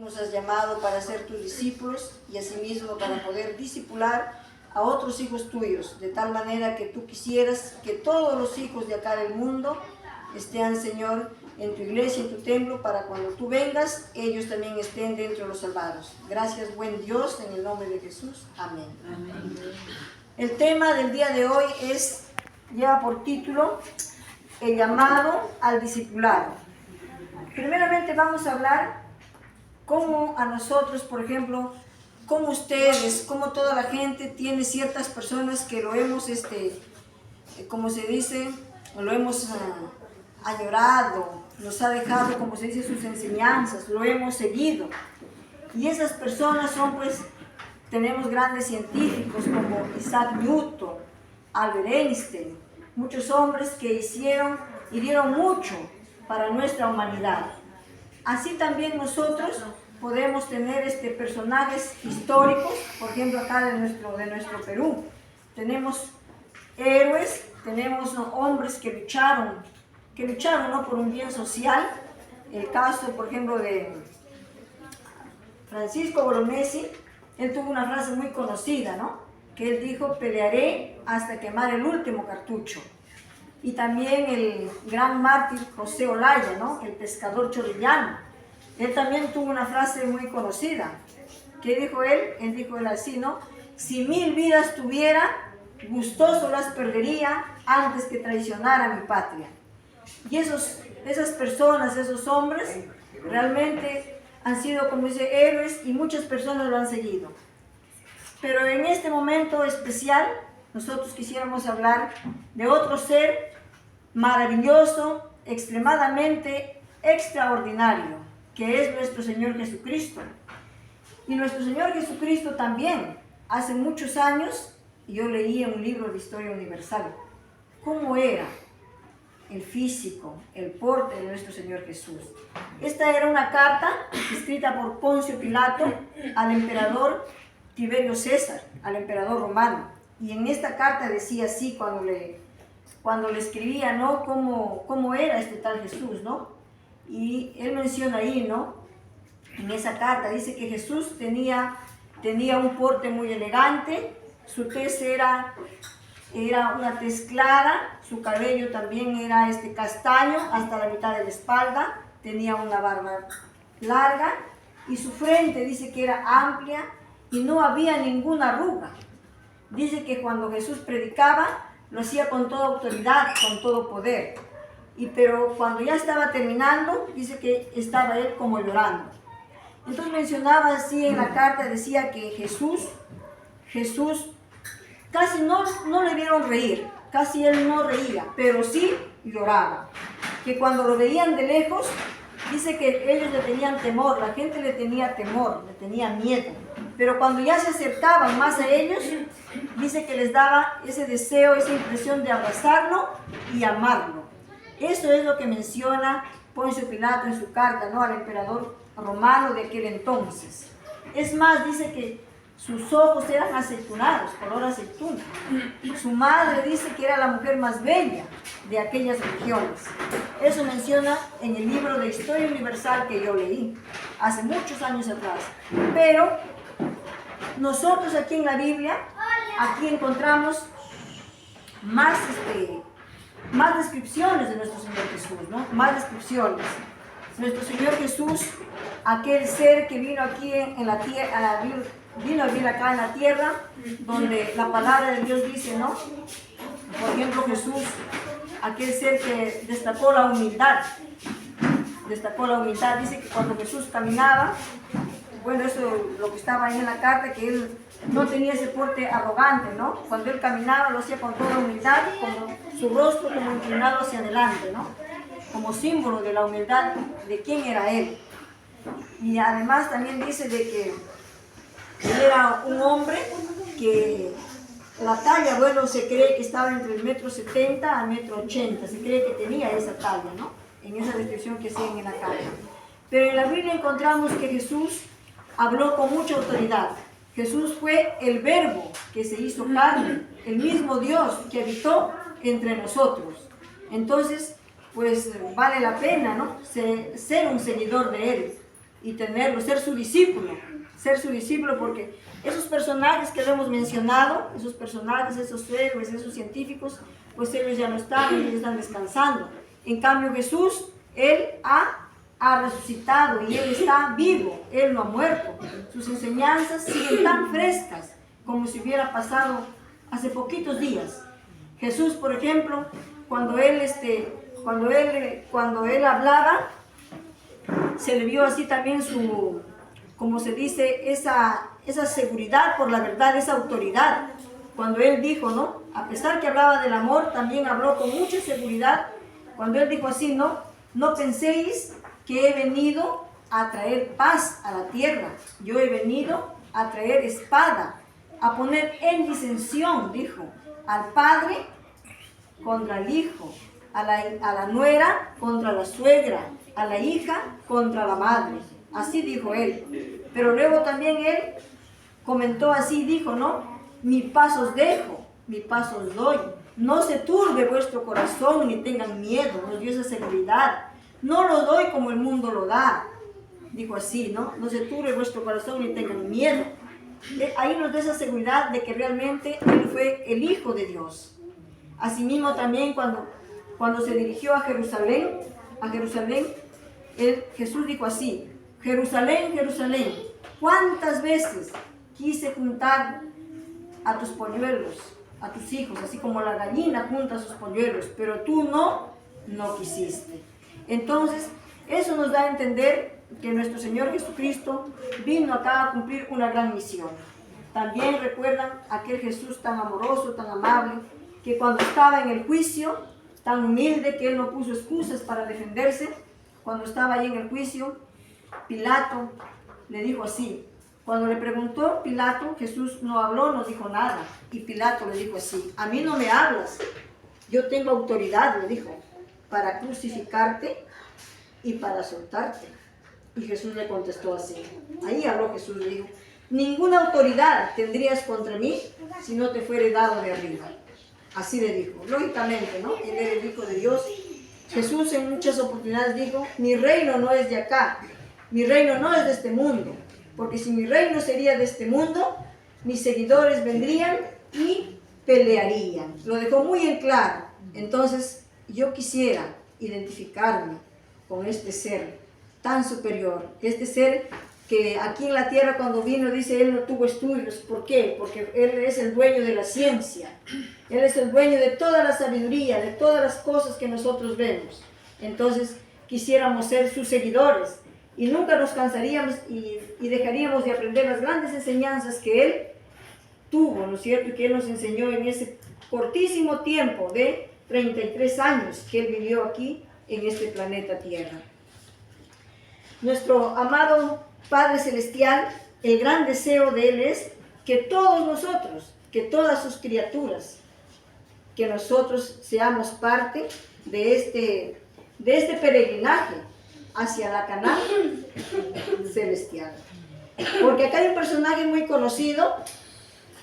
Nos has llamado para ser tus discípulos y asimismo para poder discipular a otros hijos tuyos, de tal manera que tú quisieras que todos los hijos de acá del mundo estén, Señor, en tu iglesia, en tu templo, para cuando tú vengas, ellos también estén dentro de los salvados. Gracias, buen Dios, en el nombre de Jesús. Amén. Amén. El tema del día de hoy lleva por título el llamado al discipulado. Primeramente vamos a hablar cómo a nosotros, por ejemplo, como ustedes, como toda la gente, tiene ciertas personas que lo hemos, como se dice, lo hemos añorado, nos ha dejado, como se dice, sus enseñanzas, lo hemos seguido. Y esas personas son, pues, tenemos grandes científicos como Isaac Newton, Albert Einstein, muchos hombres que hicieron y dieron mucho para nuestra humanidad. Así también nosotros podemos tener personajes históricos, por ejemplo acá de nuestro Perú. Tenemos héroes, tenemos hombres que lucharon ¿no? por un bien social. El caso, por ejemplo, de Francisco Bolognesi, él tuvo una frase muy conocida, ¿no? Que él dijo: pelearé hasta quemar el último cartucho. Y también el gran mártir José Olaya, ¿no? El pescador chorrillano. Él también tuvo una frase muy conocida. ¿Qué dijo él? Él dijo así, ¿no? Si 1000 vidas tuviera, gustoso las perdería antes que traicionar a mi patria. Y esas personas, esos hombres, realmente han sido, como dice, héroes, y muchas personas lo han seguido. Pero en este momento especial, nosotros quisiéramos hablar de otro ser maravilloso, extremadamente extraordinario, que es nuestro Señor Jesucristo. Y nuestro Señor Jesucristo también, hace muchos años, yo leí en un libro de Historia Universal, cómo era el físico, el porte de nuestro Señor Jesús. Esta era una carta escrita por Poncio Pilato al emperador Tiberio César, al emperador romano. Y en esta carta decía así, cuando le escribía, ¿no? Cómo era este tal Jesús, ¿no? Y él menciona ahí, ¿no? En esa carta dice que Jesús tenía un porte muy elegante, su tez era una tez clara, su cabello también era castaño hasta la mitad de la espalda, tenía una barba larga y su frente dice que era amplia y no había ninguna arruga. Dice que cuando Jesús predicaba lo hacía con toda autoridad, con todo poder. Pero cuando ya estaba terminando, dice que estaba él como llorando. Entonces mencionaba así en la carta, decía que Jesús casi no le vieron reír, casi él no reía, pero sí lloraba. Que cuando lo veían de lejos, dice que ellos le tenían temor, la gente le tenía temor, le tenía miedo. Pero cuando ya se acercaban más a ellos, dice que les daba ese deseo, esa impresión de abrazarlo y amarlo. Eso es lo que menciona Poncio Pilato en su carta, ¿no? Al emperador romano de aquel entonces. Es más, dice que sus ojos eran aceitunados, color aceituna. Su madre dice que era la mujer más bella de aquellas regiones. Eso menciona en el libro de Historia Universal que yo leí hace muchos años atrás. Pero nosotros aquí en la Biblia, aquí encontramos más descripciones de nuestro Señor Jesús, ¿no? Más descripciones. Nuestro Señor Jesús, aquel ser que vino aquí en la tierra, vino a vivir acá en la tierra, donde la palabra de Dios dice, ¿no? Por ejemplo, Jesús, aquel ser que destacó la humildad, dice que cuando Jesús caminaba, bueno, eso lo que estaba ahí en la carta, que él no tenía ese porte arrogante, ¿no? Cuando él caminaba lo hacía con toda humildad, como su rostro como inclinado hacia adelante, ¿no? Como símbolo de la humildad de quién era él. Y además también dice de que él era un hombre que la talla, bueno, se cree que estaba entre el 1,70 m al 1,80 m, se cree que tenía esa talla, ¿no? En esa descripción que hacían en la carta. Pero en la Biblia encontramos que Jesús habló con mucha autoridad. Jesús fue el Verbo que se hizo carne, el mismo Dios que habitó entre nosotros. Entonces, pues vale la pena, ¿no? Ser un seguidor de Él. y tenerlo, ser su discípulo porque esos personajes que lo hemos mencionado, esos personajes, esos héroes, esos científicos, pues ellos ya no están, ellos están descansando. En cambio Jesús, Él ha resucitado y Él está vivo, Él no ha muerto. Sus enseñanzas siguen tan frescas como si hubiera pasado hace poquitos días. Jesús, por ejemplo, cuando él hablaba, se le vio así también su, como se dice, esa seguridad por la verdad, esa autoridad. Cuando él dijo, ¿no? A pesar que hablaba del amor, también habló con mucha seguridad. Cuando él dijo así, no penséis que he venido a traer paz a la tierra. Yo he venido a traer espada, a poner en disensión, dijo, al padre contra el hijo, a la nuera contra la suegra, a la hija contra la madre. Así dijo él. Pero luego también él comentó así, dijo, ¿no? Mi paz os dejo, mi paz os doy. No se turbe vuestro corazón ni tengan miedo. Nos dio esa seguridad. No lo doy como el mundo lo da. Dijo así, ¿no? No se turbe vuestro corazón ni tengan miedo. Ahí nos da esa seguridad de que realmente Él fue el Hijo de Dios. Asimismo también cuando se dirigió a Jerusalén, Jesús dijo así, Jerusalén, Jerusalén, ¿cuántas veces quise juntar a tus polluelos, a tus hijos, así como la gallina junta a sus polluelos, pero tú no quisiste? Entonces, eso nos da a entender que nuestro Señor Jesucristo vino acá a cumplir una gran misión. También recuerdan aquel Jesús tan amoroso, tan amable, que cuando estaba en el juicio, tan humilde que Él no puso excusas para defenderse, cuando estaba ahí en el juicio, Pilato le dijo así. Cuando le preguntó Pilato, Jesús no habló, no dijo nada. Y Pilato le dijo así, a mí no me hablas, yo tengo autoridad, le dijo, para crucificarte y para soltarte. Y Jesús le contestó así. Ahí habló Jesús, le dijo, ninguna autoridad tendrías contra mí si no te fuere dado de arriba. Así le dijo. Lógicamente, ¿no? Él era el Hijo de Dios. Jesús en muchas oportunidades dijo, mi reino no es de acá, mi reino no es de este mundo, porque si mi reino sería de este mundo, mis seguidores vendrían y pelearían. Lo dejó muy en claro. Entonces, yo quisiera identificarme con este ser tan superior, este ser que aquí en la tierra cuando vino, dice, Él no tuvo estudios. ¿Por qué? Porque Él es el dueño de la ciencia, Él es el dueño de toda la sabiduría, de todas las cosas que nosotros vemos. Entonces, quisiéramos ser sus seguidores y nunca nos cansaríamos y dejaríamos de aprender las grandes enseñanzas que Él tuvo, ¿no es cierto? Y que Él nos enseñó en ese cortísimo tiempo de 33 años que Él vivió aquí en este planeta Tierra. Nuestro amado Padre Celestial, el gran deseo de Él es que todos nosotros, que todas sus criaturas, que nosotros seamos parte de este peregrinaje hacia la Canaán celestial. Porque acá hay un personaje muy conocido.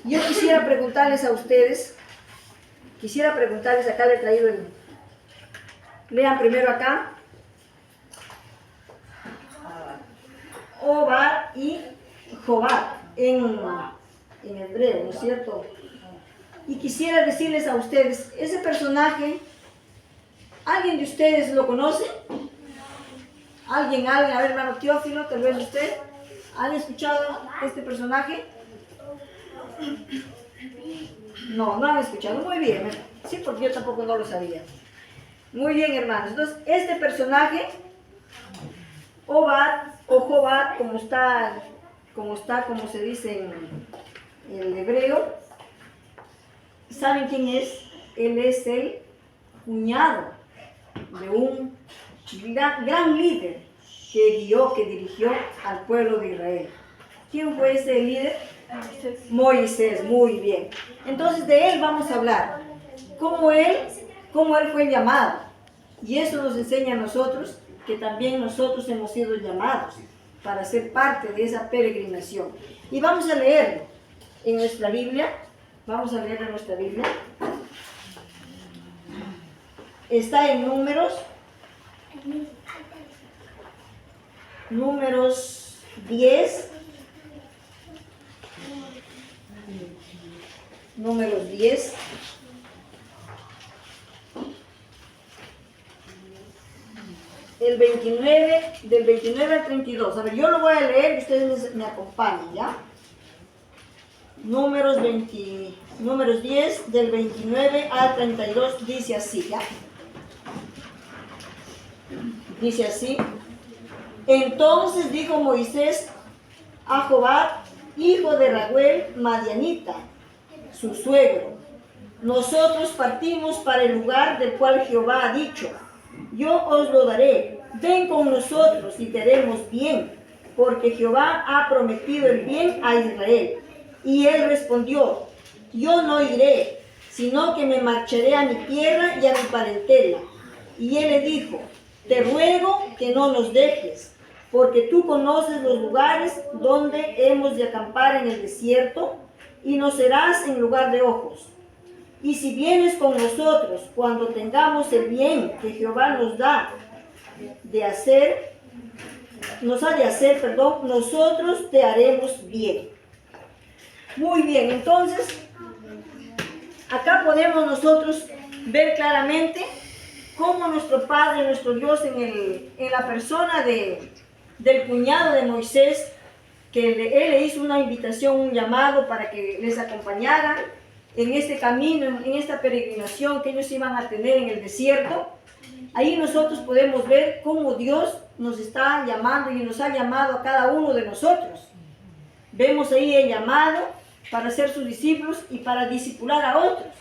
Yo quisiera preguntarles a ustedes, acá le he traído lean primero acá, Obad y Jobad en hebreo, ¿no es cierto? Y quisiera decirles a ustedes, ese personaje, ¿alguien de ustedes lo conoce? ¿Alguien? A ver, hermano Teófilo, tal vez usted, ¿han escuchado este personaje? No han escuchado. Muy bien, sí, porque yo tampoco no lo sabía. Muy bien, hermanos. Entonces, este personaje, Obad o Jobad, como se dice en el hebreo, ¿saben quién es? Él es el cuñado de un gran líder que dirigió al pueblo de Israel. ¿Quién fue ese líder? Moisés, muy bien. Entonces de él vamos a hablar. Cómo él fue llamado. Y eso nos enseña a nosotros que también nosotros hemos sido llamados para ser parte de esa peregrinación. Y vamos a leerlo en nuestra Biblia. Vamos a leer en nuestra Biblia. Está en Números. Números 10. Números 10. El 29, del 29 al 32. A ver, yo lo voy a leer y ustedes me acompañan, ¿ya? Números 10, del 29 al 32, dice así, ¿ya? Dice así: entonces dijo Moisés a Jobab, hijo de Raguel, madianita, su suegro: nosotros partimos para el lugar del cual Jehová ha dicho, yo os lo daré, ven con nosotros y te haremos bien, porque Jehová ha prometido el bien a Israel. Y él respondió: yo no iré, sino que me marcharé a mi tierra y a mi parentela. Y él le dijo: te ruego que no nos dejes, porque tú conoces los lugares donde hemos de acampar en el desierto, y nos serás en lugar de ojos. Y si vienes con nosotros cuando tengamos el bien que Jehová nos ha de hacer, nosotros te haremos bien. Muy bien, entonces, acá podemos nosotros ver claramente cómo nuestro Padre, nuestro Dios, en la persona del cuñado de Moisés, que él le hizo una invitación, un llamado para que les acompañaran en este camino, en esta peregrinación que ellos iban a tener en el desierto. Ahí nosotros podemos ver cómo Dios nos está llamando y nos ha llamado a cada uno de nosotros. Vemos ahí el llamado para ser sus discípulos y para discipular a otros.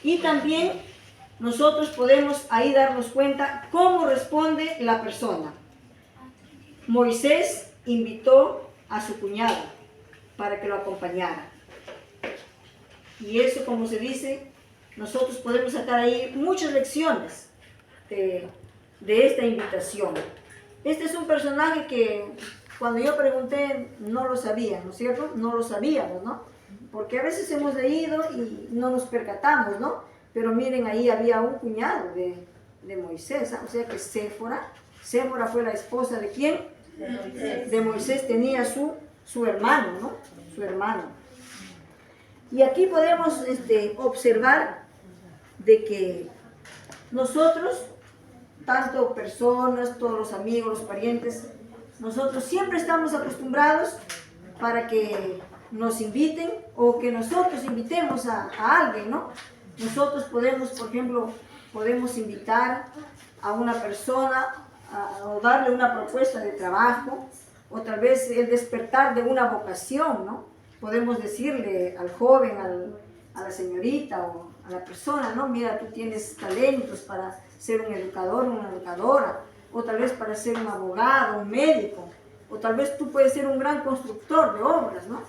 Y también nosotros podemos ahí darnos cuenta cómo responde la persona. Moisés invitó a su cuñado para que lo acompañara. Y eso, como se dice, nosotros podemos sacar ahí muchas lecciones de esta invitación. Este es un personaje que cuando yo pregunté no lo sabía, ¿no es cierto? No lo sabíamos, ¿no? Porque a veces hemos leído y no nos percatamos, ¿no? Pero miren, ahí había un cuñado de Moisés, ¿ah? O sea que Séfora fue la esposa ¿de quién? De Moisés, tenía su hermano, ¿no? Su hermano. Y aquí podemos observar de que nosotros, tanto personas, todos los amigos, los parientes, nosotros siempre estamos acostumbrados para que nos inviten o que nosotros invitemos a alguien, ¿no? Nosotros podemos, por ejemplo, podemos invitar a una persona o darle una propuesta de trabajo, o tal vez el despertar de una vocación, ¿no? Podemos decirle al joven, a la señorita o a la persona, ¿no? Mira, tú tienes talentos para ser un educador, una educadora, o tal vez para ser un abogado, un médico, o tal vez tú puedes ser un gran constructor de obras, ¿no?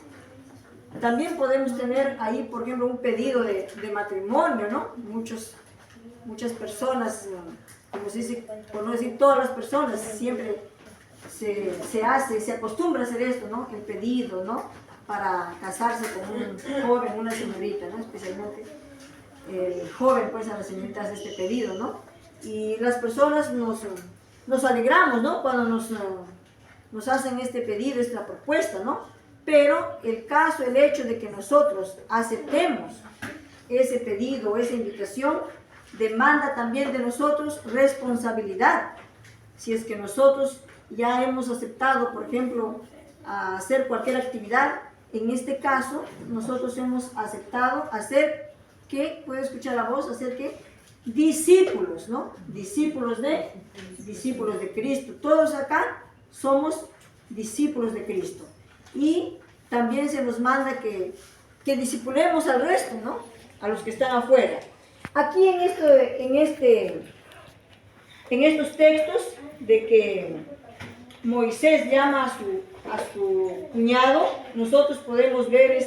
También podemos tener ahí, por ejemplo, un pedido de matrimonio, ¿no? Muchas personas, como se dice, por no decir todas las personas, siempre se acostumbra a hacer esto, ¿no? El pedido, ¿no? Para casarse con un joven, una señorita, ¿no? Especialmente el joven, pues a la señorita hace este pedido, ¿no? Y las personas nos alegramos, ¿no? Cuando nos hacen este pedido, esta propuesta, ¿no? Pero el hecho de que nosotros aceptemos ese pedido, esa invitación, demanda también de nosotros responsabilidad. Si es que nosotros ya hemos aceptado, por ejemplo, a hacer cualquier actividad, en este caso, nosotros hemos aceptado hacer, ¿qué? ¿Puede escuchar la voz? ¿Hacer qué? Discípulos, ¿no? Discípulos de Cristo. Todos acá somos discípulos de Cristo. Y también se nos manda que discipulemos al resto, ¿no? A los que están afuera. Aquí en estos textos de que Moisés llama a su cuñado, nosotros podemos ver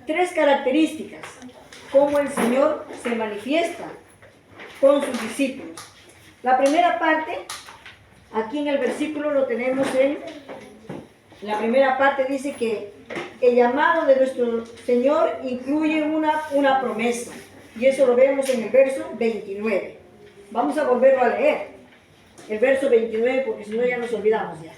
tres características, cómo el Señor se manifiesta con sus discípulos. La primera parte, aquí en el versículo lo tenemos la primera parte dice que el llamado de nuestro Señor incluye una promesa. Y eso lo vemos en el verso 29. Vamos a volverlo a leer. el verso 29, porque si no ya nos olvidamos ya.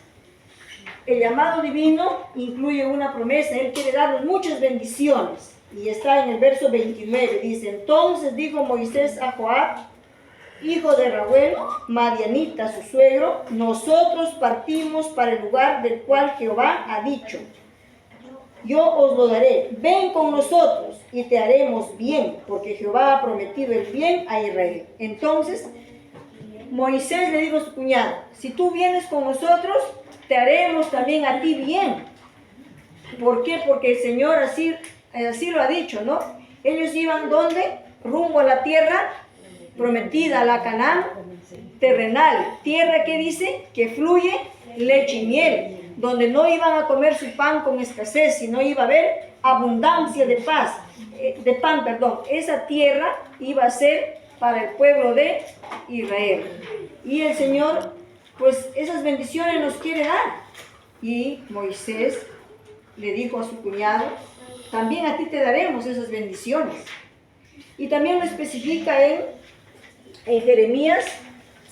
El llamado divino incluye una promesa. Él quiere darnos muchas bendiciones. Y está en el verso 29. Dice, entonces dijo Moisés a Joab, hijo de Reuel, madianita, su suegro, nosotros partimos para el lugar del cual Jehová ha dicho, yo os lo daré, ven con nosotros y te haremos bien, porque Jehová ha prometido el bien a Israel. Entonces Moisés le dijo a su cuñado, si tú vienes con nosotros, te haremos también a ti bien. ¿Por qué? Porque el Señor así lo ha dicho, ¿no? Ellos iban, ¿dónde? Rumbo a la tierra prometida, a la Canaán terrenal. Tierra que dice que fluye leche y miel, donde no iban a comer su pan con escasez, sino iba a haber abundancia de pan. Esa tierra iba a ser para el pueblo de Israel. Y el Señor, pues esas bendiciones nos quiere dar. Y Moisés le dijo a su cuñado, también a ti te daremos esas bendiciones. Y también lo especifica en Jeremías.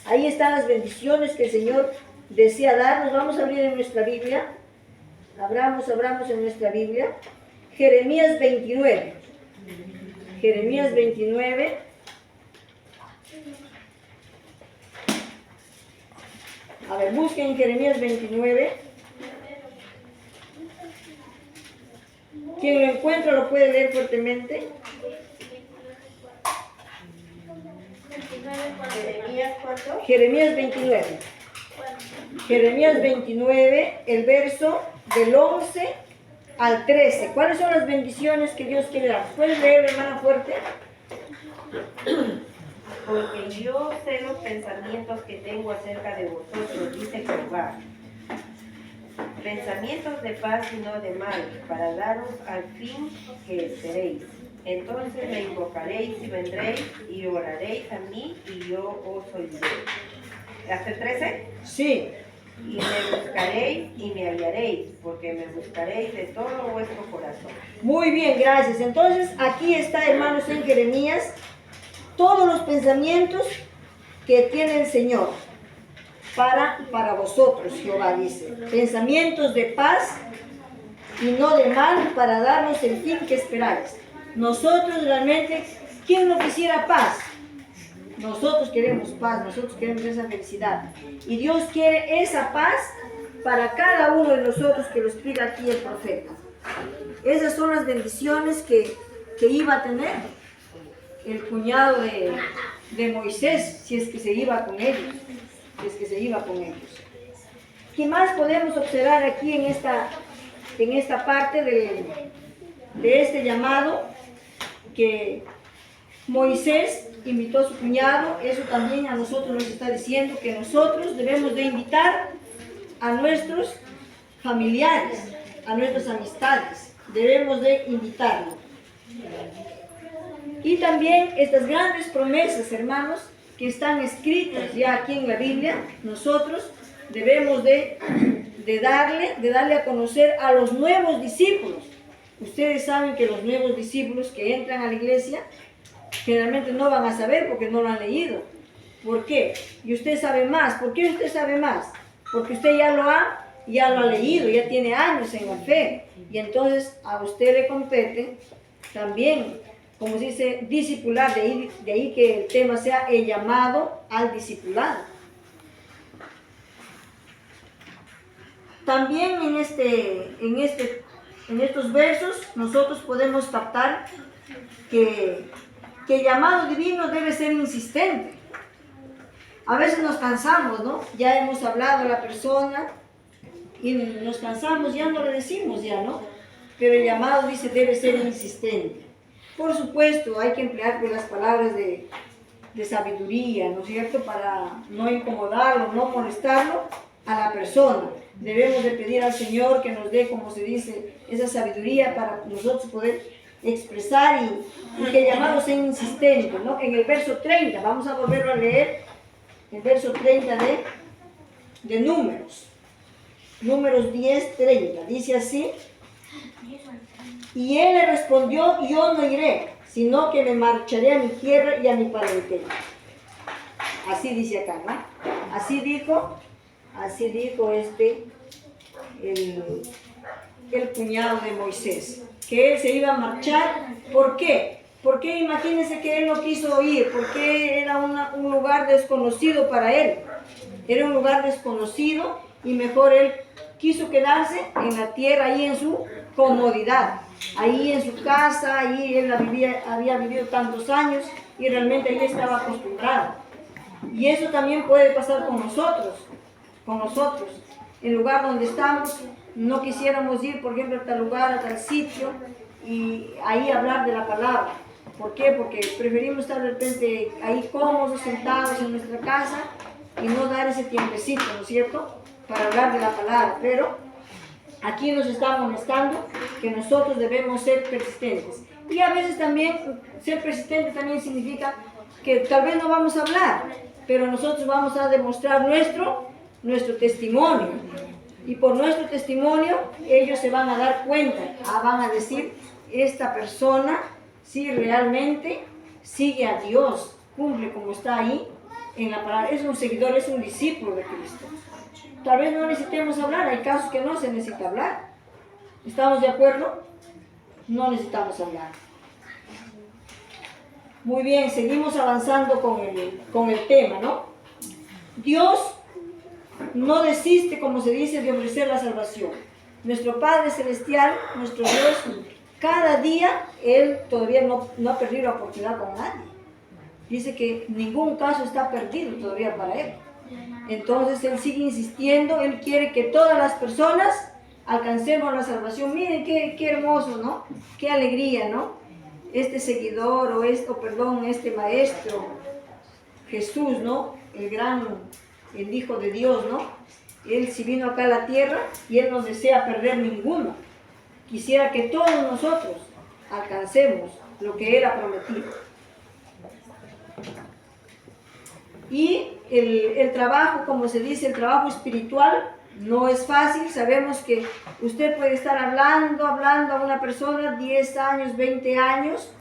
Ahí están las bendiciones que el Señor desea darnos. Vamos a abrir en nuestra Biblia. Abramos en nuestra Biblia. Jeremías 29. Jeremías 29. A ver, busquen Jeremías 29. Quien lo encuentra lo puede leer fuertemente. Jeremías 29. Jeremías 29, el verso del 11 al 13. ¿Cuáles son las bendiciones que Dios quiere dar? ¿Puedes leer, hermana, fuerte? Porque yo sé los pensamientos que tengo acerca de vosotros, dice Jehová. Pensamientos de paz y no de mal, para daros al fin que esperéis. Entonces me invocaréis y vendréis y oraréis a mí y yo os oiré. ¿Hasta el 13? Sí. Y me buscaréis y me hallaréis, porque me buscaréis de todo vuestro corazón. Muy bien, gracias. Entonces aquí está, hermanos, en Jeremías, todos los pensamientos que tiene el Señor para vosotros, Jehová dice. Pensamientos de paz y no de mal, para darnos el fin que esperáis. Nosotros realmente, ¿quién no quisiera paz? Nosotros queremos paz, nosotros queremos esa felicidad. Y Dios quiere esa paz para cada uno de nosotros, que lo explica aquí el profeta. Esas son las bendiciones que iba a tener el cuñado de Moisés, si es que se iba con ellos. ¿Qué más podemos observar aquí en esta parte de este llamado? Que Moisés invitó a su cuñado. Eso también a nosotros nos está diciendo que nosotros debemos de invitar a nuestros familiares, a nuestras amistades. Debemos de invitarlos. Y también estas grandes promesas, hermanos, que están escritas ya aquí en la Biblia, nosotros debemos de darle a conocer a los nuevos discípulos. Ustedes saben que los nuevos discípulos que entran a la iglesia generalmente no van a saber porque no lo han leído. ¿Por qué? Y usted sabe más. ¿Por qué usted sabe más? Porque usted ya lo ha leído, ya tiene años en la fe. Y entonces a usted le compete también, como se dice, discipular. De ahí que el tema sea el llamado al discipulado. También en estos versos nosotros podemos captar que el llamado divino debe ser insistente. A veces nos cansamos, ¿no? Ya hemos hablado a la persona y nos cansamos, ya no le decimos ya, ¿no? Pero el llamado, dice, debe ser insistente. Por supuesto, hay que emplear pues, las palabras de sabiduría, ¿no es cierto? Para no incomodarlo, no molestarlo a la persona. Debemos de pedir al Señor que nos dé, como se dice, esa sabiduría para nosotros poder expresar y que el llamado sea insistente, ¿no? En el verso 30, vamos a volverlo a leer, el verso 30 de Números. Números 10, 30, dice así: y él le respondió, yo no iré, sino que me marcharé a mi tierra y a mi parentela. Así dice acá, ¿no? Así dijo el cuñado de Moisés, que él se iba a marchar. ¿Por qué? Porque imagínense que él no quiso ir, porque era un lugar desconocido para él. Era un lugar desconocido y mejor él quiso quedarse en la tierra, ahí en su comodidad, ahí en su casa, ahí él había vivido tantos años y realmente ahí estaba acostumbrado. Y eso también puede pasar con nosotros. El lugar donde estamos, no quisiéramos ir, por ejemplo, a tal lugar, a tal sitio, y ahí hablar de la palabra. ¿Por qué? Porque preferimos estar de repente ahí cómodos, sentados en nuestra casa, y no dar ese tiempecito, ¿no es cierto?, para hablar de la palabra. Pero aquí nos está amonestando que nosotros debemos ser persistentes. Y a veces también, ser persistente también significa que tal vez no vamos a hablar, pero nosotros vamos a demostrar nuestro testimonio. Y por nuestro testimonio, ellos se van a dar cuenta, van a decir, esta persona sí realmente sigue a Dios, cumple como está ahí en la palabra, es un seguidor, es un discípulo de Cristo. Tal vez no necesitemos hablar, hay casos que no se necesita hablar. ¿Estamos de acuerdo? No necesitamos hablar. Muy bien, seguimos avanzando con el tema, ¿no? Dios no desiste, como se dice, de ofrecer la salvación. Nuestro Padre Celestial, nuestro Dios, cada día, Él todavía no ha perdido la oportunidad con nadie. Dice que ningún caso está perdido todavía para Él. Entonces Él sigue insistiendo, Él quiere que todas las personas alcancemos la salvación. Miren qué hermoso, ¿no? Qué alegría, ¿no? Este seguidor este maestro, Jesús, ¿no? El Hijo de Dios, ¿no? Él sí vino acá a la tierra y Él no desea perder ninguno. Quisiera que todos nosotros alcancemos lo que Él ha prometido. Y el trabajo, como se dice, el trabajo espiritual no es fácil. Sabemos que usted puede estar hablando a una persona 10 años, 20 años,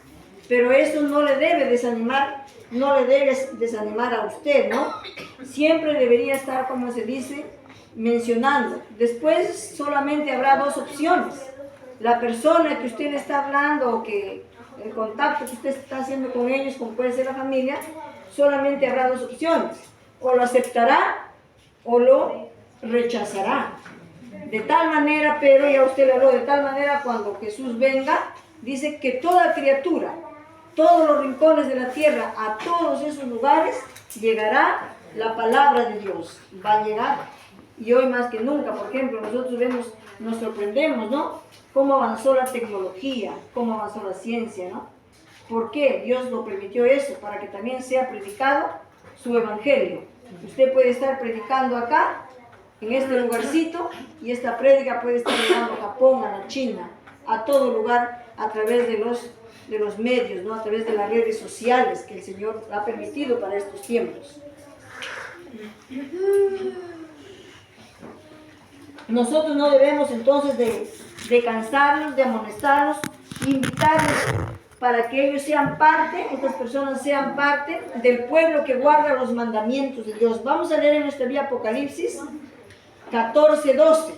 pero eso no le debe desanimar, a usted, ¿no? Siempre debería estar, como se dice, mencionando. Después solamente habrá dos opciones. La persona que usted le está hablando o que el contacto que usted está haciendo con ellos, como puede ser la familia, solamente habrá dos opciones. O lo aceptará o lo rechazará. De tal manera, pero ya usted le habló, de tal manera cuando Jesús venga, dice que toda criatura, todos los rincones de la tierra, a todos esos lugares, llegará la palabra de Dios. Va a llegar. Y hoy más que nunca, por ejemplo, nosotros nos sorprendemos, ¿no? Cómo avanzó la tecnología, cómo avanzó la ciencia, ¿no? ¿Por qué? Dios lo permitió eso, para que también sea predicado su evangelio. Usted puede estar predicando acá, en este lugarcito, y esta prédica puede estar llegando a Japón, a la China, a todo lugar, a través de los medios, ¿no? A través de las redes sociales que el Señor ha permitido para estos tiempos. Nosotros no debemos entonces de cansarlos, de amonestarlos, invitarlos para que ellos sean parte, estas personas sean parte del pueblo que guarda los mandamientos de Dios. Vamos a leer en nuestra Biblia Apocalipsis 14:12.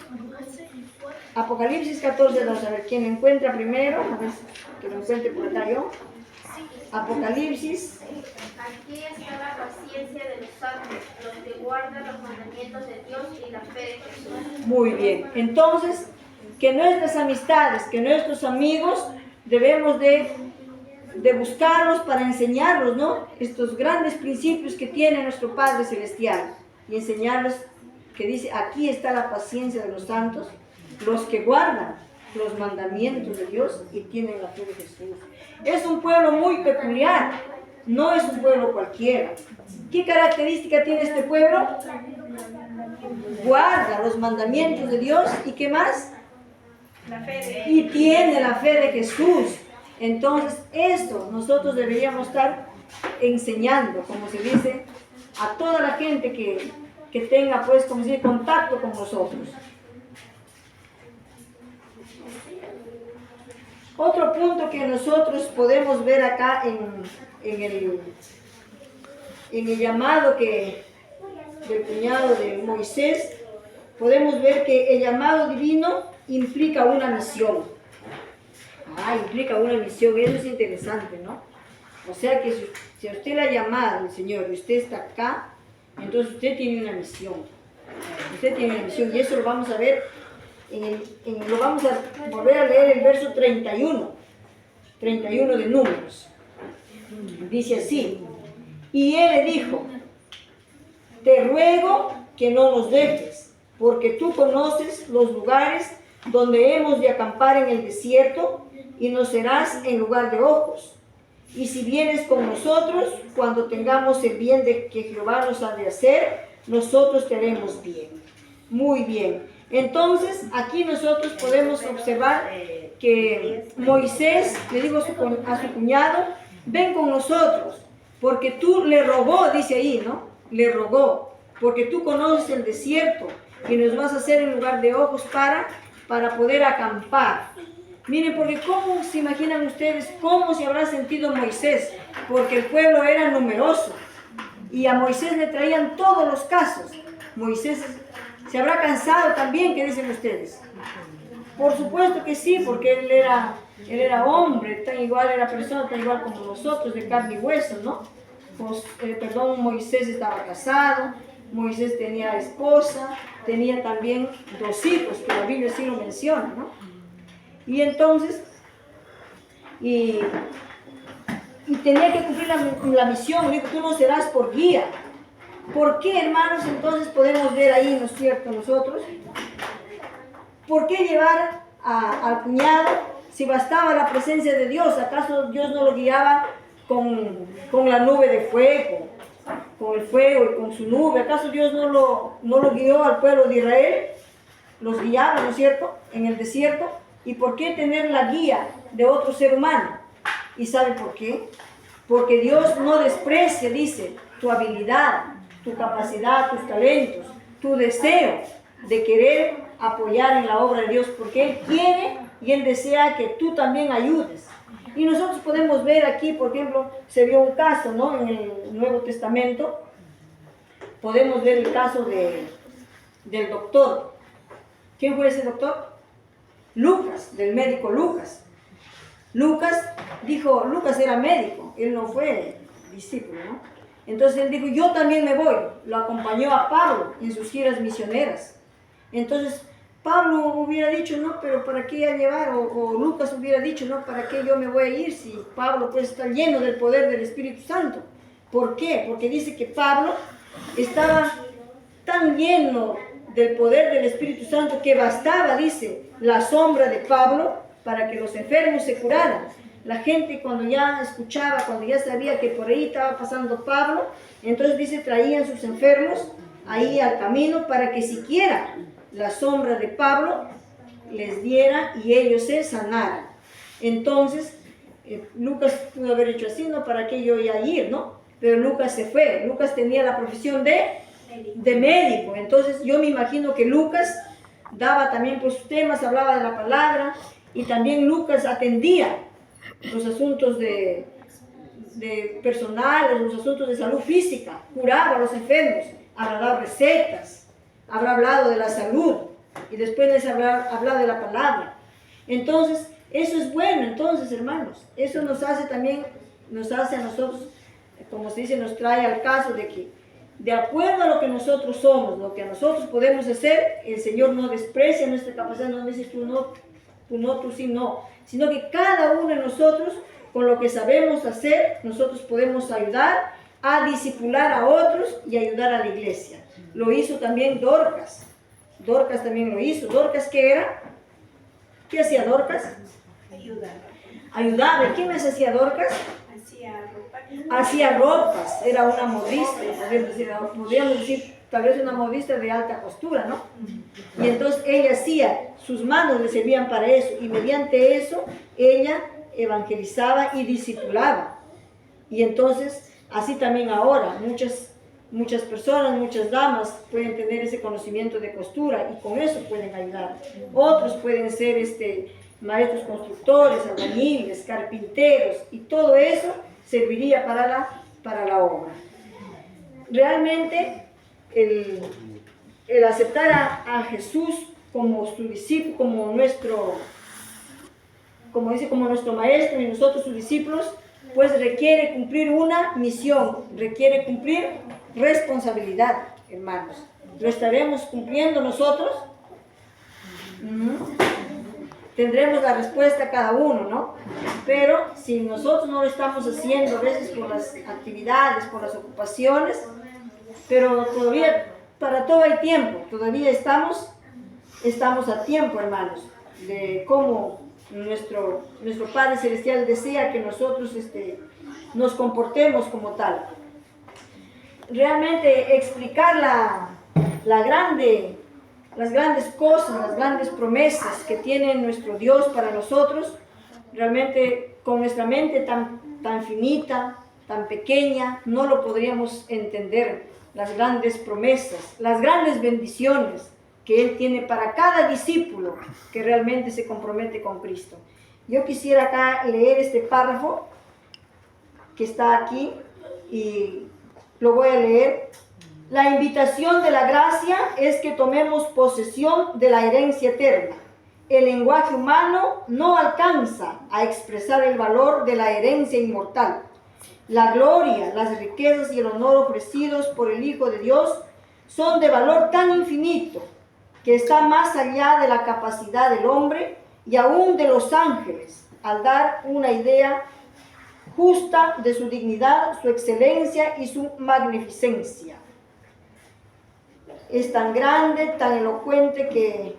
Apocalipsis 14:12. A ver, ¿quién encuentra primero? A ver, que lo encuentre por acá yo. Apocalipsis. Aquí está la paciencia de los santos, los que guardan los mandamientos de Dios y la fe de Jesús. Muy bien. Entonces, que nuestras amistades, que nuestros amigos, debemos de buscarlos para enseñarlos, ¿no? Estos grandes principios que tiene nuestro Padre Celestial. Y enseñarles que dice, aquí está la paciencia de los santos, los que guardan los mandamientos de Dios y tienen la fe de Jesús. Es un pueblo muy peculiar, no es un pueblo cualquiera. ¿Qué característica tiene este pueblo? Guarda los mandamientos de Dios y ¿qué más? Y tiene la fe de Jesús. Entonces, esto nosotros deberíamos estar enseñando, como se dice, a toda la gente que tenga, pues, como se dice, contacto con nosotros. Otro punto que nosotros podemos ver acá en el llamado que del cuñado de Moisés, podemos ver que el llamado divino implica una misión. Implica una misión, eso es interesante, ¿no? O sea que si a usted le ha llamado el Señor y usted está acá, entonces usted tiene una misión. Usted tiene una misión y eso lo vamos a ver, lo vamos a volver a leer el verso 31 de Números. Dice así, y él le dijo, te ruego que no nos dejes, porque tú conoces los lugares donde hemos de acampar en el desierto y nos serás en lugar de ojos. Y si vienes con nosotros, cuando tengamos el bien de que Jehová nos ha de hacer, nosotros te haremos bien. Muy bien. Entonces, aquí nosotros podemos observar que Moisés le dijo a su cuñado, ven con nosotros, porque tú le rogó, dice ahí, ¿no? Le rogó, porque tú conoces el desierto y nos vas a hacer en lugar de ojos para poder acampar. Miren, porque ¿cómo se imaginan ustedes cómo se habrá sentido Moisés? Porque el pueblo era numeroso y a Moisés le traían todos los casos. Moisés se habrá cansado también, ¿qué dicen ustedes? Por supuesto que sí, porque él era hombre, tan igual, era persona tan igual como nosotros, de carne y hueso, ¿no? Moisés estaba casado, Moisés tenía esposa, tenía también 2 hijos, que la Biblia sí lo menciona, ¿no? Y entonces, y tenía que cumplir la misión, dijo, tú no serás por guía. ¿Por qué, hermanos? Entonces podemos ver ahí, ¿no es cierto, nosotros? ¿Por qué llevar al cuñado si bastaba la presencia de Dios? ¿Acaso Dios no lo guiaba con la nube de fuego, con el fuego y con su nube? ¿Acaso Dios no lo guió al pueblo de Israel? Los guiaba, ¿no es cierto?, en el desierto. ¿Y por qué tener la guía de otro ser humano? ¿Y sabe por qué? Porque Dios no desprecia, dice, tu habilidad, tu capacidad, tus talentos, tu deseo de querer apoyar en la obra de Dios, porque Él quiere y Él desea que tú también ayudes. Y nosotros podemos ver aquí, por ejemplo, se vio un caso, ¿no? En el Nuevo Testamento, podemos ver el caso del doctor. ¿Quién fue ese doctor? Lucas, del médico Lucas. Lucas era médico, él no fue discípulo, ¿no? Entonces él dijo, yo también me voy. Lo acompañó a Pablo en sus giras misioneras. Entonces Pablo hubiera dicho, no, pero ¿para qué llevar? O Lucas hubiera dicho, no, ¿para qué yo me voy a ir si Pablo pues está lleno del poder del Espíritu Santo? ¿Por qué? Porque dice que Pablo estaba tan lleno del poder del Espíritu Santo que bastaba, dice, la sombra de Pablo para que los enfermos se curaran. La gente cuando ya escuchaba, cuando ya sabía que por ahí estaba pasando Pablo, entonces dice, traían sus enfermos ahí al camino para que siquiera la sombra de Pablo les diera y ellos se sanaran. Entonces, Lucas pudo haber hecho así, ¿no? ¿Para qué yo iba a ir, no? Pero Lucas se fue. Lucas tenía la profesión de médico. Entonces yo me imagino que Lucas daba también pues temas, hablaba de la palabra, y también Lucas atendía los asuntos de personales, los asuntos de salud física, curaba a los enfermos, habrá dado recetas, habrá hablado de la salud y después les habrá hablado de la palabra. Entonces eso es bueno. Entonces, hermanos, eso nos hace a nosotros, como se dice, nos trae al caso de que de acuerdo a lo que nosotros somos, lo que nosotros podemos hacer, el Señor no desprecia nuestra capacidad, no dice tú no, tú sí, no, sino que cada uno de nosotros, con lo que sabemos hacer, nosotros podemos ayudar a discipular a otros y ayudar a la iglesia. Lo hizo también Dorcas. Dorcas también lo hizo. ¿Dorcas qué era? ¿Qué hacía Dorcas? Ayudaba. ¿Qué más hacía Dorcas? Hacía ropas, era una modista, podríamos decir, tal vez una modista de alta costura, ¿no? Y entonces ella hacía, sus manos le servían para eso, y mediante eso ella evangelizaba y discipulaba. Y entonces, así también ahora, muchas personas, muchas damas pueden tener ese conocimiento de costura y con eso pueden ayudar. Otros pueden ser maestros constructores, albañiles, carpinteros, y todo eso serviría para la obra. Realmente el aceptar a Jesús como su discípulo, como nuestro maestro y nosotros sus discípulos, pues requiere cumplir una misión, requiere cumplir responsabilidad, hermanos. ¿Lo estaremos cumpliendo nosotros? Tendremos la respuesta cada uno, ¿no? Pero si nosotros no lo estamos haciendo, a veces por las actividades, por las ocupaciones, pero todavía, para todo hay tiempo, todavía estamos a tiempo, hermanos, de cómo nuestro Padre Celestial desea que nosotros nos comportemos como tal. Realmente explicar las grandes cosas, las grandes promesas que tiene nuestro Dios para nosotros, realmente con nuestra mente tan finita, tan pequeña, no lo podríamos entender. Las grandes promesas, las grandes bendiciones que Él tiene para cada discípulo que realmente se compromete con Cristo. Yo quisiera acá leer este párrafo que está aquí y lo voy a leer. La invitación de la gracia es que tomemos posesión de la herencia eterna. El lenguaje humano no alcanza a expresar el valor de la herencia inmortal. La gloria, las riquezas y el honor ofrecidos por el Hijo de Dios son de valor tan infinito que está más allá de la capacidad del hombre y aún de los ángeles, al dar una idea justa de su dignidad, su excelencia y su magnificencia. Es tan grande, tan elocuente,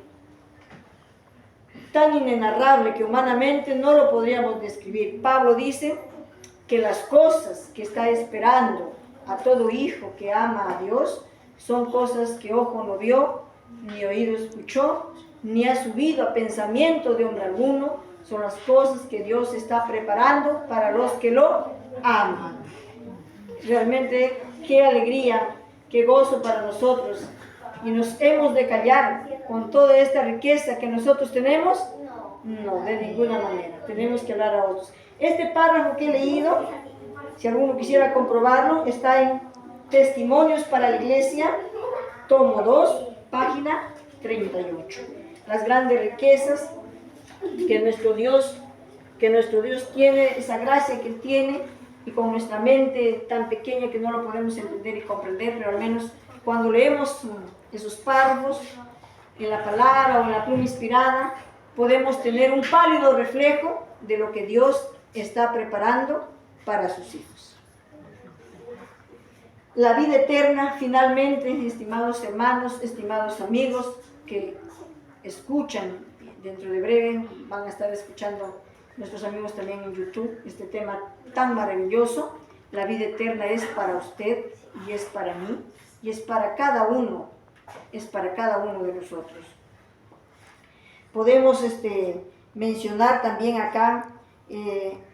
tan inenarrable que humanamente no lo podríamos describir. Pablo dice que las cosas que está esperando a todo hijo que ama a Dios son cosas que ojo no vio, ni oído escuchó, ni ha subido a pensamiento de hombre alguno. Son las cosas que Dios está preparando para los que lo aman. Realmente qué alegría, qué gozo para nosotros. Y nos hemos de callar con toda esta riqueza que nosotros tenemos. No, de ninguna manera. Tenemos que hablar a otros. Este párrafo que he leído, si alguno quisiera comprobarlo, está en Testimonios para la Iglesia, tomo 2, página 38. Las grandes riquezas que nuestro Dios tiene, esa gracia que Él tiene, y con nuestra mente tan pequeña que no lo podemos entender y comprender, pero al menos cuando leemos esos párrafos en la palabra o en la pluma inspirada, podemos tener un pálido reflejo de lo que Dios está preparando para sus hijos. La vida eterna, finalmente, estimados hermanos, estimados amigos que escuchan, dentro de breve van a estar escuchando nuestros amigos también en YouTube, este tema tan maravilloso. La vida eterna es para usted y es para mí y es para cada uno de nosotros. Podemos mencionar también acá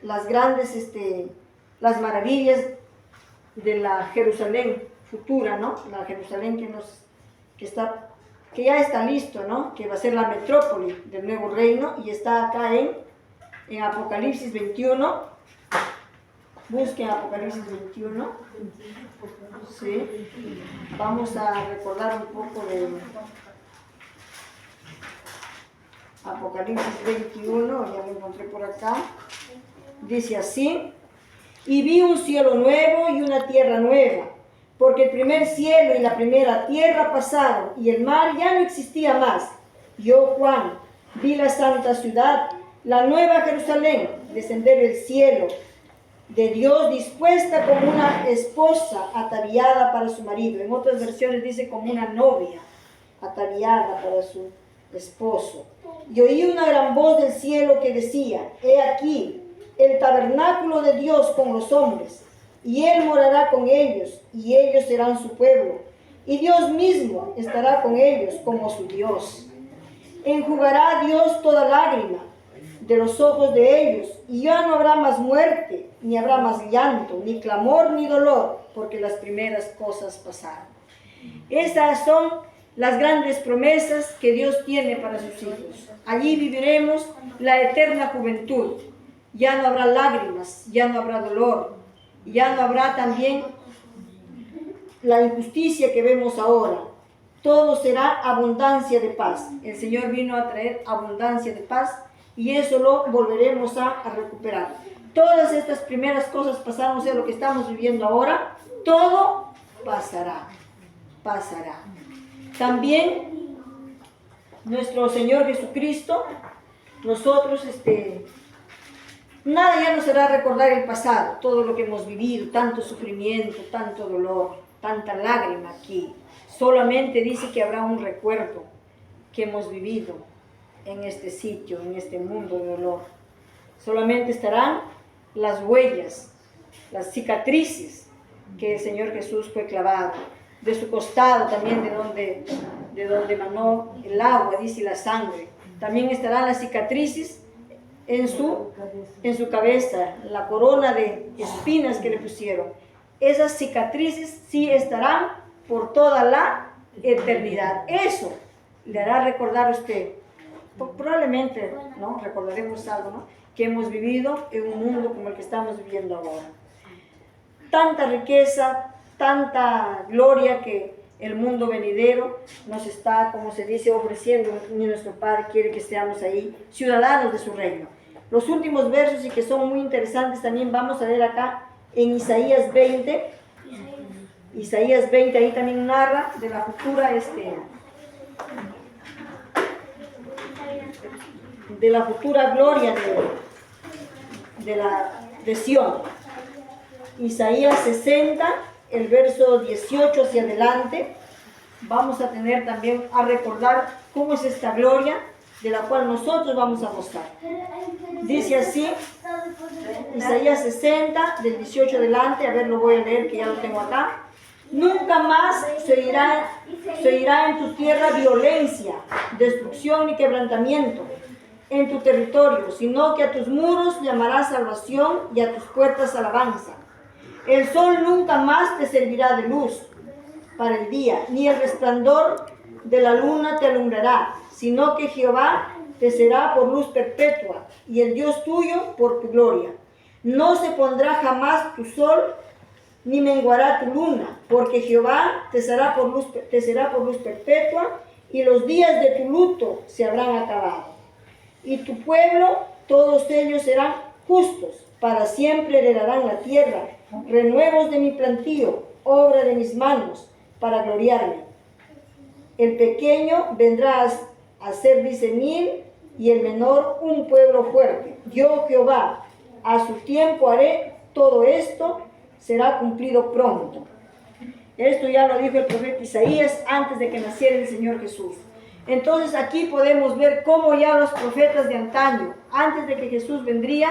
las grandes, las maravillas de la Jerusalén futura, ¿no? La Jerusalén que ya está listo, ¿no? Que va a ser la metrópoli del nuevo reino, y está acá en Apocalipsis 21. Busquen Apocalipsis 21. Sí. Vamos a recordar un poco de Apocalipsis 21, ya lo encontré por acá. Dice así: y vi un cielo nuevo y una tierra nueva, porque el primer cielo y la primera tierra pasaron, y el mar ya no existía más. Yo, Juan, vi la santa ciudad, la nueva Jerusalén, descender del cielo de Dios, dispuesta como una esposa ataviada para su marido. En otras versiones dice como una novia ataviada para su esposo. Y oí una gran voz del cielo que decía: he aquí el tabernáculo de Dios con los hombres, y Él morará con ellos, y ellos serán su pueblo, y Dios mismo estará con ellos como su Dios. Enjugará Dios toda lágrima de los ojos de ellos, y ya no habrá más muerte, ni habrá más llanto, ni clamor, ni dolor, porque las primeras cosas pasaron. Estas son las grandes promesas que Dios tiene para sus hijos. Allí viviremos la eterna juventud. Ya no habrá lágrimas, ya no habrá dolor, ya no habrá también la injusticia que vemos ahora. Todo será abundancia de paz. El Señor vino a traer abundancia de paz y eso lo volveremos a recuperar. Todas estas primeras cosas pasaron, o sea, lo que estamos viviendo ahora, todo pasará, pasará. También nuestro Señor Jesucristo, nosotros, nada ya nos hará recordar el pasado, todo lo que hemos vivido, tanto sufrimiento, tanto dolor, tanta lágrima aquí. Solamente dice que habrá un recuerdo que hemos vivido en este sitio, en este mundo de dolor. Solamente estarán las huellas, las cicatrices que el Señor Jesús fue clavado, de su costado también, de donde manó el agua, dice, la sangre. También estarán las cicatrices en su cabeza, la corona de espinas que le pusieron. Esas cicatrices sí estarán por toda la eternidad. Eso le hará recordar a usted, probablemente, ¿no?, recordaremos algo, ¿no?, que hemos vivido en un mundo como el que estamos viviendo ahora. Tanta riqueza, tanta gloria que el mundo venidero nos está, como se dice, ofreciendo, y nuestro Padre quiere que seamos ahí, ciudadanos de su reino. Los últimos versos, y que son muy interesantes, también vamos a leer acá en Isaías 20. Isaías 20 ahí también narra de la futura, de la futura gloria de Sión. Isaías 60, el verso 18 hacia adelante, vamos a tener también a recordar cómo es esta gloria de la cual nosotros vamos a gozar. Dice así, Isaías 60, del 18 adelante, a ver, lo voy a leer que ya lo tengo acá. Nunca más se irá en tu tierra violencia, destrucción ni quebrantamiento en tu territorio, sino que a tus muros llamarás salvación y a tus puertas alabanza. El sol nunca más te servirá de luz para el día, ni el resplandor de la luna te alumbrará, sino que Jehová te será por luz perpetua y el Dios tuyo por tu gloria. No se pondrá jamás tu sol, ni menguará tu luna, porque Jehová te será por luz perpetua, y los días de tu luto se habrán acabado. Y tu pueblo, todos ellos serán justos, para siempre heredarán la tierra, renuevos de mi plantío, obra de mis manos, para gloriarme. El pequeño vendrá a ser 10,000, y el menor un pueblo fuerte. Yo, Jehová, a su tiempo haré todo esto, será cumplido pronto. Esto ya lo dijo el profeta Isaías antes de que naciera el Señor Jesús. Entonces aquí podemos ver cómo ya los profetas de antaño, antes de que Jesús vendría,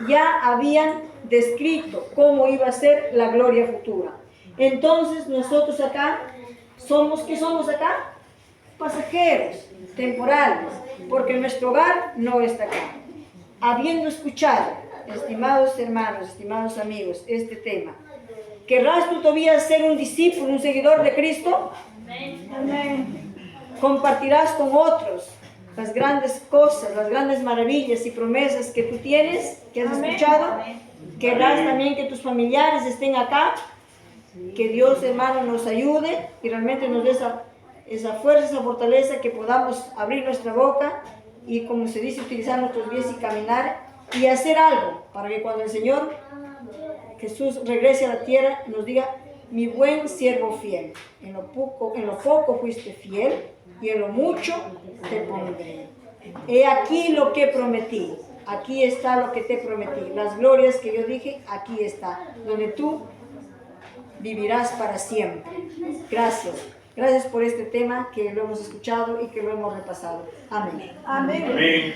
ya habían descrito cómo iba a ser la gloria futura. Entonces nosotros acá ¿qué somos acá? Pasajeros, temporales, porque nuestro hogar no está acá. Habiendo escuchado, estimados hermanos, estimados amigos, este tema, ¿querrás tú todavía ser un discípulo, un seguidor de Cristo? Amén. Compartirás con otros las grandes cosas, las grandes maravillas y promesas que tú tienes, que has escuchado. Querrás también que tus familiares estén acá. Que Dios, hermano, nos ayude y realmente nos dé esa fuerza, esa fortaleza, que podamos abrir nuestra boca y, como se dice, utilizar nuestros pies y caminar y hacer algo para que cuando el Señor Jesús regrese a la tierra nos diga: mi buen siervo fiel, en lo poco fuiste fiel y en lo mucho te pondré. He aquí lo que prometí, aquí está lo que te prometí, las glorias que yo dije, aquí está, donde tú vivirás para siempre. Gracias. Gracias por este tema que lo hemos escuchado y que lo hemos repasado. Amén. Amén. Amén.